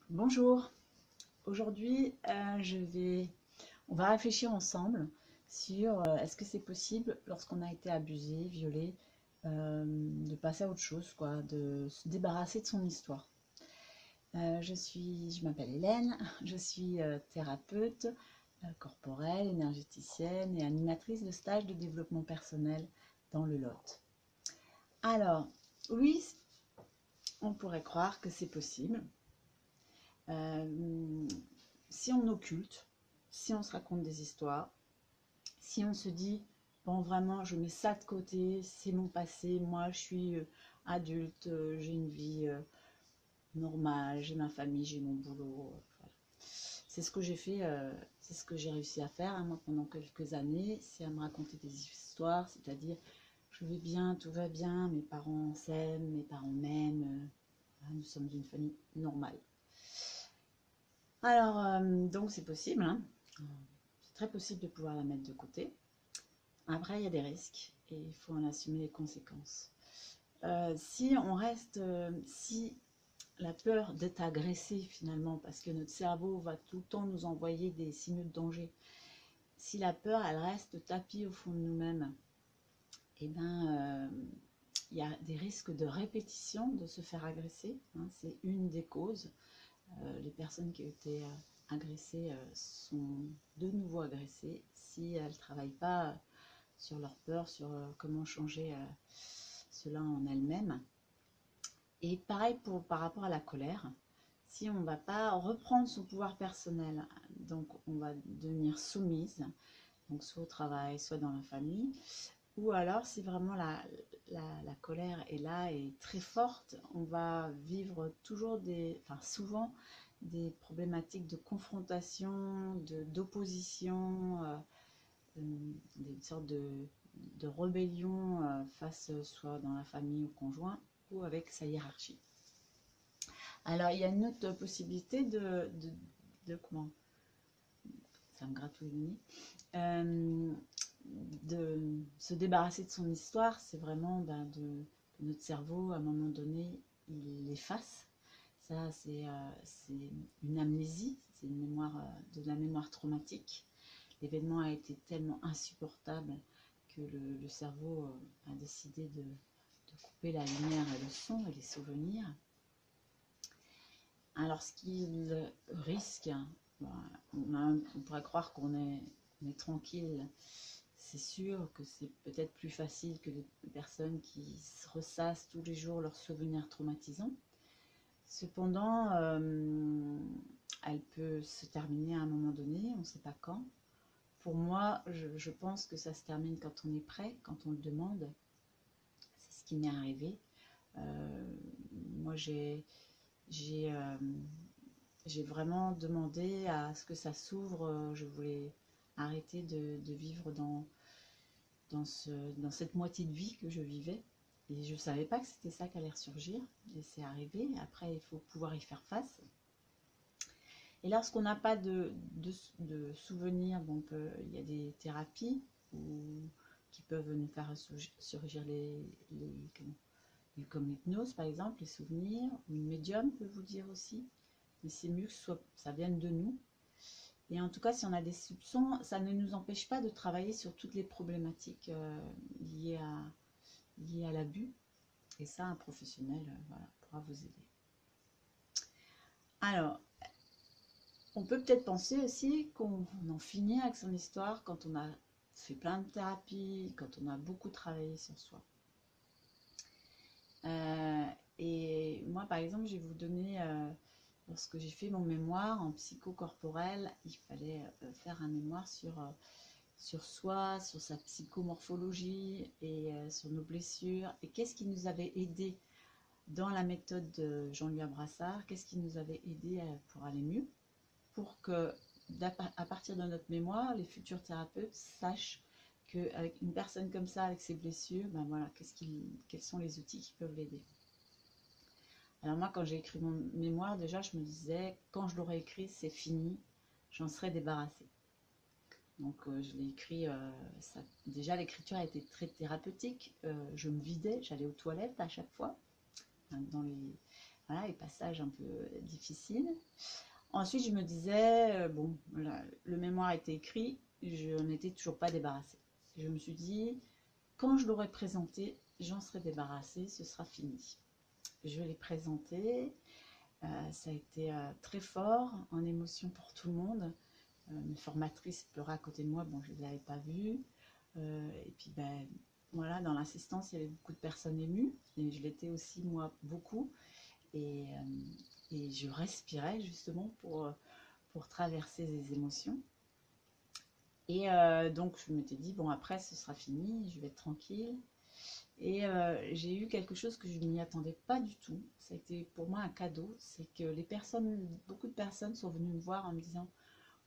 Bonjour, aujourd'hui on va réfléchir ensemble sur est-ce que c'est possible lorsqu'on a été abusé, violé, de passer à autre chose, quoi, de se débarrasser de son histoire. Je m'appelle Hélène, je suis thérapeute corporelle, énergéticienne et animatrice de stages de développement personnel dans le Lot. Alors, oui, on pourrait croire que c'est possible. Euh, Si on occulte, si on se raconte des histoires, si on se dit, bon vraiment je mets ça de côté, c'est mon passé, moi je suis adulte, j'ai une vie normale, j'ai ma famille, j'ai mon boulot. Voilà. C'est ce que j'ai fait, c'est ce que j'ai réussi à faire, hein, moi pendant quelques années, c'est à me raconter des histoires, c'est-à-dire je vais bien, tout va bien, mes parents s'aiment, mes parents m'aiment, nous sommes une famille normale. Alors, donc c'est possible, hein. C'est très possible de pouvoir la mettre de côté. Après, il y a des risques et il faut en assumer les conséquences. Si la peur d'être agressé finalement, parce que notre cerveau va tout le temps nous envoyer des signaux de danger, si la peur, elle reste tapie au fond de nous-mêmes, eh ben, il y a des risques de répétition de se faire agresser, hein, c'est une des causes. Les personnes qui ont été agressées sont de nouveau agressées si elles ne travaillent pas sur leur peur, sur comment changer cela en elles-mêmes. Et pareil par rapport à la colère, si on ne va pas reprendre son pouvoir personnel, donc on va devenir soumise, donc soit au travail, soit dans la famille, ou alors si vraiment la colère est là et très forte, on va vivre souvent des problématiques de confrontation, d'opposition, des sortes de rébellion face soit dans la famille ou conjoint ou avec sa hiérarchie. Alors il y a une autre possibilité de comment ça me gratouille le nez, de se débarrasser de son histoire, c'est vraiment que notre cerveau, à un moment donné, il l'efface. Ça, c'est une amnésie, c'est une mémoire, de la mémoire traumatique. L'événement a été tellement insupportable que le cerveau a décidé de couper la lumière et le son et les souvenirs. Alors, ce qu'il risque, on pourrait croire on est tranquille. C'est sûr que c'est peut-être plus facile que les personnes qui se ressassent tous les jours leurs souvenirs traumatisants. Cependant, elle peut se terminer à un moment donné, on ne sait pas quand. Pour moi, je pense que ça se termine quand on est prêt, quand on le demande. C'est ce qui m'est arrivé. Moi, j'ai vraiment demandé à ce que ça s'ouvre. Je voulais arrêter de vivre dans cette moitié de vie que je vivais. Et je ne savais pas que c'était ça qui allait ressurgir. Et c'est arrivé. Après, il faut pouvoir y faire face. Et lorsqu'on n'a pas de souvenirs, bon, il y a des thérapies qui peuvent nous faire surgir comme l'hypnose par exemple, les souvenirs, ou une médium peut vous dire aussi. Mais c'est mieux que ça vienne de nous. Et en tout cas, si on a des soupçons, ça ne nous empêche pas de travailler sur toutes les problématiques liées à l'abus. Et ça, un professionnel voilà, pourra vous aider. Alors, on peut peut-être penser aussi qu'on en finit avec son histoire quand on a fait plein de thérapies, quand on a beaucoup travaillé sur soi. Et moi, par exemple, je vais vous donner, lorsque j'ai fait mon mémoire en psychocorporel, il fallait faire un mémoire sur soi, sur sa psychomorphologie et sur nos blessures. Et qu'est-ce qui nous avait aidé dans la méthode de Jean-Louis Brassard, qu'est-ce qui nous avait aidé pour aller mieux, pour que, à partir de notre mémoire, les futurs thérapeutes sachent qu'avec une personne comme ça, avec ses blessures, ben voilà, quels sont les outils qui peuvent l'aider. Alors moi, quand j'ai écrit mon mémoire, déjà, je me disais, quand je l'aurai écrit, c'est fini, j'en serai débarrassée. Donc je l'ai écrit, déjà l'écriture a été très thérapeutique, je me vidais, j'allais aux toilettes à chaque fois, dans les, voilà, les passages un peu difficiles. Ensuite, je me disais, bon, le mémoire était écrit, je n'en étais toujours pas débarrassée. Je me suis dit, quand je l'aurai présenté, j'en serai débarrassée, ce sera fini. Je l'ai présenté, ça a été très fort en émotion pour tout le monde. Mes formatrices pleuraient à côté de moi, bon, je ne l'avais pas vu. Et puis, ben, voilà, dans l'assistance, il y avait beaucoup de personnes émues, et je l'étais aussi, moi, beaucoup. Et, et je respirais justement pour traverser les émotions. Et donc, je m'étais dit, bon, après, ce sera fini, je vais être tranquille. Et j'ai eu quelque chose que je n'y attendais pas du tout. Ça a été pour moi un cadeau. C'est que beaucoup de personnes sont venues me voir en me disant,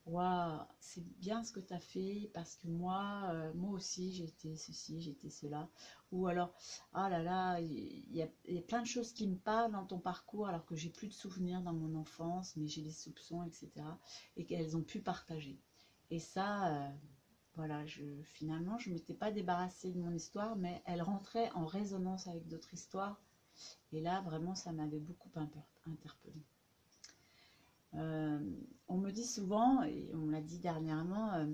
waouh, c'est bien ce que tu as fait parce que moi aussi j'ai été ceci, j'ai été cela. Ou alors, ah là là, il y a plein de choses qui me parlent dans ton parcours alors que j'ai plus de souvenirs dans mon enfance, mais j'ai des soupçons, etc. Et qu'elles ont pu partager. Et ça, voilà, finalement, je ne m'étais pas débarrassée de mon histoire, mais elle rentrait en résonance avec d'autres histoires. Et là, vraiment, ça m'avait beaucoup interpellée. On me dit souvent, et on me l'a dit dernièrement,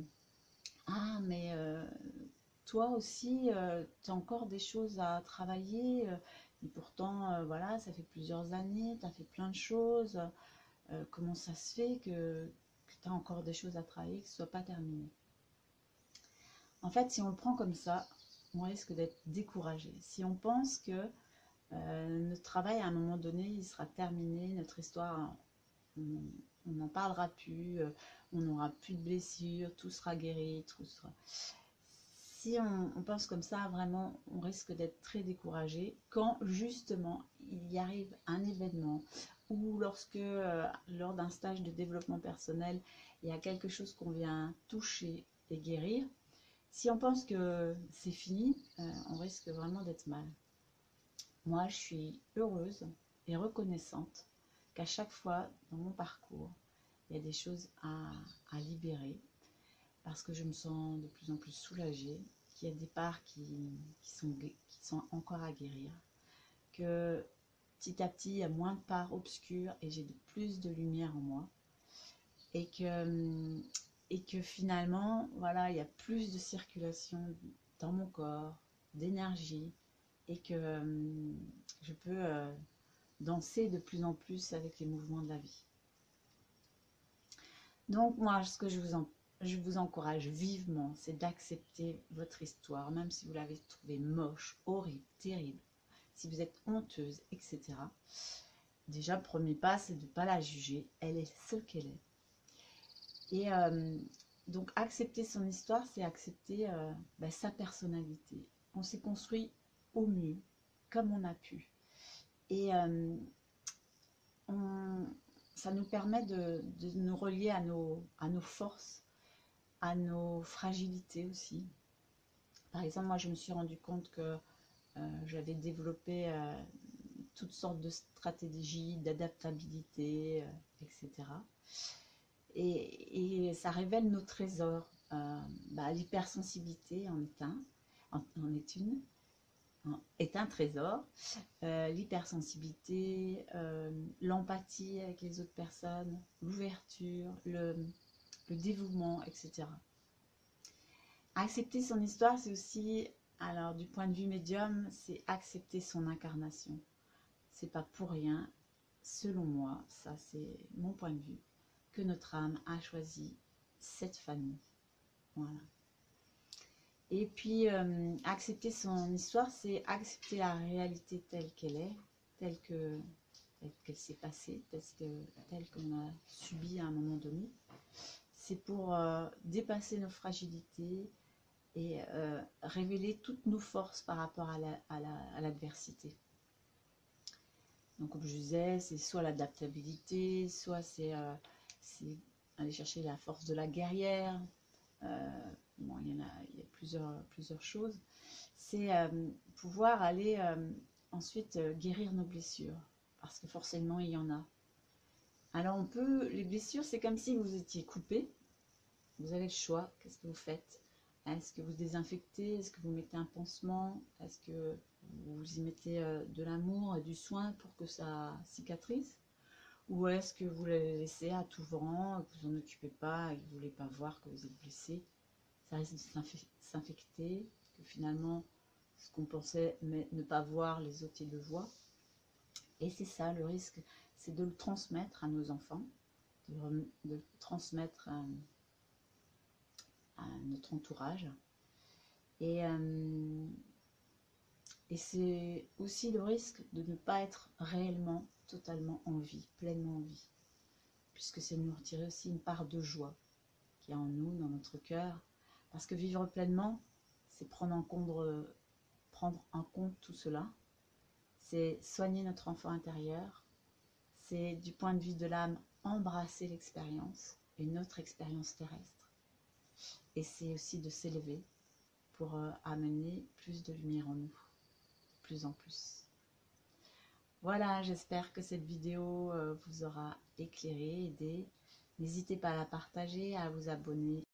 ah mais toi aussi, tu as encore des choses à travailler, et pourtant, voilà, ça fait plusieurs années, tu as fait plein de choses, comment ça se fait que tu as encore des choses à travailler, que ce ne soit pas terminé? En fait, si on le prend comme ça, on risque d'être découragé. Si on pense que notre travail, à un moment donné, il sera terminé, notre histoire, on n'en parlera plus, on n'aura plus de blessures, tout sera guéri, tout sera... Si on pense comme ça, vraiment, on risque d'être très découragé quand justement il y arrive un événement ou lorsque, lors d'un stage de développement personnel, il y a quelque chose qu'on vient toucher et guérir. Si on pense que c'est fini, on risque vraiment d'être mal. Moi, je suis heureuse et reconnaissante qu'à chaque fois dans mon parcours, il y a des choses à libérer parce que je me sens de plus en plus soulagée, qu'il y a des parts qui sont encore à guérir, que petit à petit, il y a moins de parts obscures et j'ai plus de lumière en moi. Et que finalement, voilà, il y a plus de circulation dans mon corps, d'énergie, et que je peux danser de plus en plus avec les mouvements de la vie. Donc moi, ce que je vous encourage vivement, c'est d'accepter votre histoire, même si vous l'avez trouvée moche, horrible, terrible, si vous êtes honteuse, etc. Déjà, le premier pas, c'est de ne pas la juger. Elle est ce qu'elle est. Et donc, accepter son histoire, c'est accepter sa personnalité. On s'est construit au mieux, comme on a pu. Et ça nous permet de nous relier à nos forces, à nos fragilités aussi. Par exemple, moi, je me suis rendu compte que j'avais développé toutes sortes de stratégies d'adaptabilité, etc. Et ça révèle nos trésors. L'hypersensibilité est un trésor. L'hypersensibilité, l'empathie avec les autres personnes, l'ouverture, le dévouement, etc. Accepter son histoire, c'est aussi, alors du point de vue médium, c'est accepter son incarnation. C'est pas pour rien, selon moi, ça c'est mon point de vue, que notre âme a choisi cette famille. Voilà. Et puis, accepter son histoire, c'est accepter la réalité telle qu'elle est, telle qu'elle s'est passée, telle qu'on a subi à un moment donné. C'est pour dépasser nos fragilités et révéler toutes nos forces par rapport à l'adversité. Donc, comme je disais, c'est soit l'adaptabilité, soit c'est aller chercher la force de la guerrière. Bon, il y a plusieurs choses. C'est pouvoir aller ensuite guérir nos blessures, parce que forcément, il y en a. Alors, les blessures, c'est comme si vous étiez coupé. Vous avez le choix. Qu'est-ce que vous faites? Est-ce que vous désinfectez? Est-ce que vous mettez un pansement? Est-ce que vous y mettez de l'amour et du soin pour que ça cicatrise? Ou est-ce que vous le laissez à tout vent, que vous en occupez pas et que vous ne voulez pas voir que vous êtes blessé? Ça risque de s'infecter, que finalement, ce qu'on pensait mais ne pas voir, les autres ils le voient. Et c'est ça le risque, c'est de le transmettre à nos enfants, de le transmettre à notre entourage. Et c'est aussi le risque de ne pas être réellement, totalement en vie, pleinement en vie. Puisque c'est nous retirer aussi une part de joie qui est en nous, dans notre cœur. Parce que vivre pleinement, c'est prendre en compte tout cela. C'est soigner notre enfant intérieur. C'est du point de vue de l'âme, embrasser l'expérience, et notre expérience terrestre. Et c'est aussi de s'élever pour amener plus de lumière en nous, plus en plus. Voilà, j'espère que cette vidéo vous aura éclairé, aidé. N'hésitez pas à la partager, à vous abonner